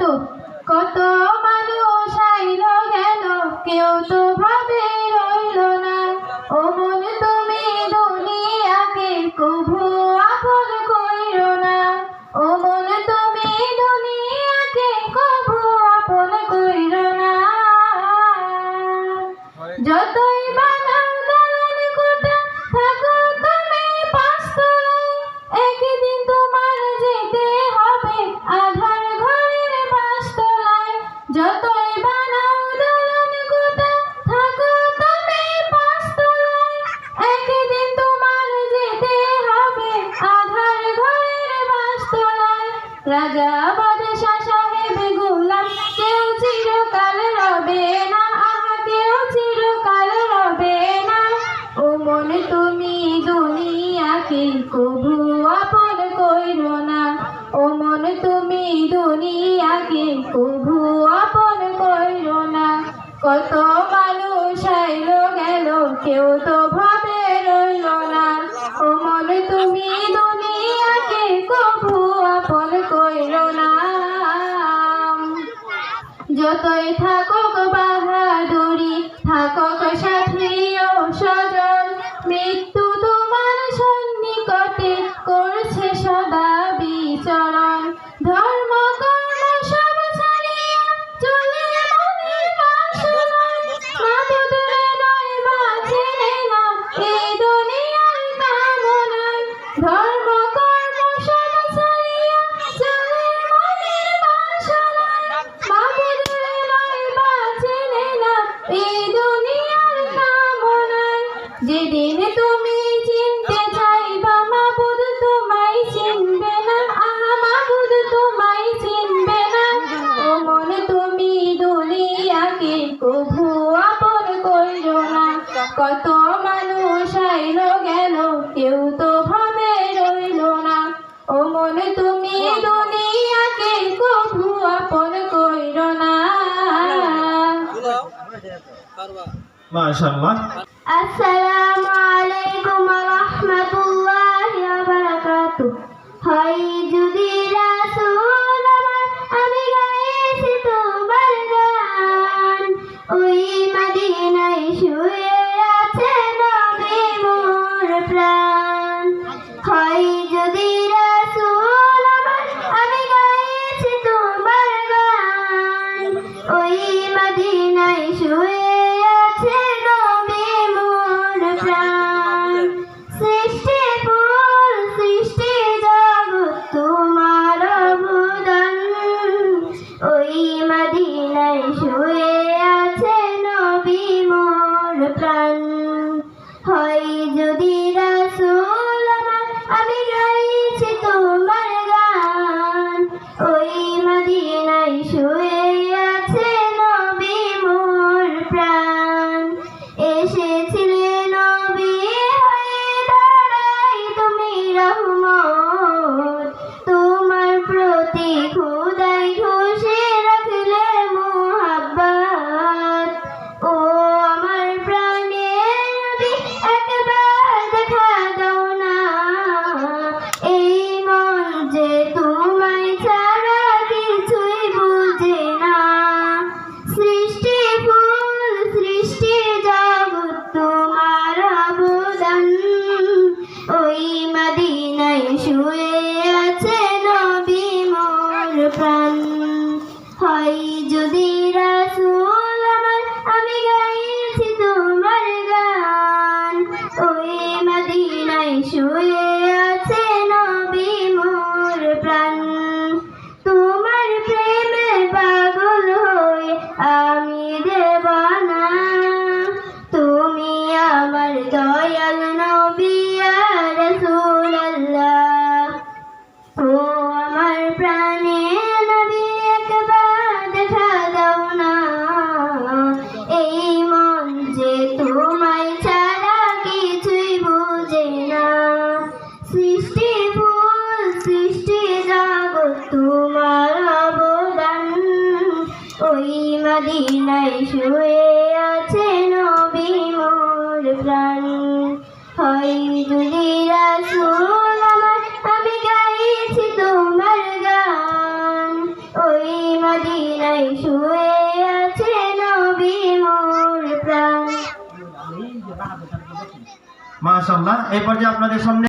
বারাকাতু। কত মানুষ আইল গেল, কেউ তো ভাবে রইল না। ও মন তুমি দুনিয়াকে কভু আপন কইরো না। ও মন তুমি দুনিয়াকে কভু আপন কইরো না। যতই বানাও দালান কোঠা, থাকো তুমি পাঁচতলায়, একদিন তোমার যেতে হবে আধার ঘরের পাঁচতলায়। যতই বানাও দালান কোঠা, থাকো তুমি পাঁচতলায়, একদিন তোমার যেতে হবে আধার ঘরের পাঁচতলায়। রাজা বাদশা সাহেব গোলাম কেউ চিরকাল রবে না, আহা কেউ চিরকাল রবে না। ও মন তুমি দুনিয়াকে কভু আপন কইরো না। ও মন তুমি দুনিয়াকে কভু আপন কইরো না। কত মানুষ আইল গেল, কেউ তো ভাবে রইল না। ও মন তুমি দুনিয়াকে কভু আপন কইরো না। যতই থাকুক বাহাদুরি, থাকুক সাথী ও স্বজন, মৃত্যু তোমার সন্নিকটে করছে সদা বিচরণ। ধর্ম কর্ম সব ছাড়িয়া চলে মনের বাসনায়, মাবুদরে নয় বাঁচিলে না এই দুনিয়ার কামনায়। ধর্ম কর্ম সব ছাড়িয়া চলে মনের বাসনায়, মাবুদরে নয় বাঁচিলে না এই দুনিয়ার কামনায়। যেদিন তুমি চিনতে চাইবা মাবুদ তোমায় চিনবে না, আহা মাবুদ তোমায় চিনবে না। ও মন তুমি দুনিয়াকে কভু আপন কইরো না। কত মানুষ আইল গেল, কেউ তো ভাবে রইল না। ও মন তুমি দুনিয়াকে কভু আপন কইরো না। মাশাআল্লাহ। আসসালামু আলাইকুম ওয়া রাহমাতুল্লাহি ওয়া বারাকাতুহু। হয় যদি রাসূল আমার, আমি গাইছি তোমার গান। ওই মদিনায় শুয়ে আছে নবী মোর প্রাণ। হয় যদি রাসূল আমার, আমি গাইছি তোমার গান। ওই মদিনায় শুয়ে আছে নবী মোর প্রাণ। সৃষ্টি ফুল সৃষ্টি জগৎ তোমার অবদান। ওই মদিনায় শুয়ে আছে নবী মোর প্রাণ। হয় যদি রাসূল আমার, আমি গাইছি তোমার গান। ওই মদিনায় শুয়ে আছে নবী মোর প্রাণ। এসেছিলে নবী হয়ে দাঁড়াই তুমি রহমত, তোমার প্রতি খোদাই ঘষে রাখলে মোহাব্বত। ও আমার প্রাণের নবী একবার দেখা দাও না, এই মন যে তোমায় ছাড়া কিছুই বুঝে না। সৃষ্টি ফুল সৃষ্টি জগৎ তোমার অবদান। ওই মদিনায় শুয়ে আছে নবী মোর প্রাণ। হয় যদি রাসূল আমার, আমি গাইছি তোমার গান। ওই মদিনায় শুয়ে আছে নবী মোর প্রাণ। তোমার প্রেমে পাগল হয়ে আমি দেওয়ানা, তুমি আমার দয়াল নবী ইয়া রাসূলুল্লাহ। ও আমার প্রাণের নবী একবার দেখা দাও না, এই মন যে তোমায় ছাড়া কিছুই বুঝে না। সৃষ্টি ফুল সৃষ্টি জগৎ তোমার অবদান। ওই মদিনায় শুয়ে আছে নবী মোর প্রাণ। হয় যদি রাসূল আমার, আমি গাইছি তোমার গান। ওই তাই শুয়ে আছে নবী মোর প্রাণ। মাশাআল্লাহ। এই পর্যায়ে আপনাদের সামনে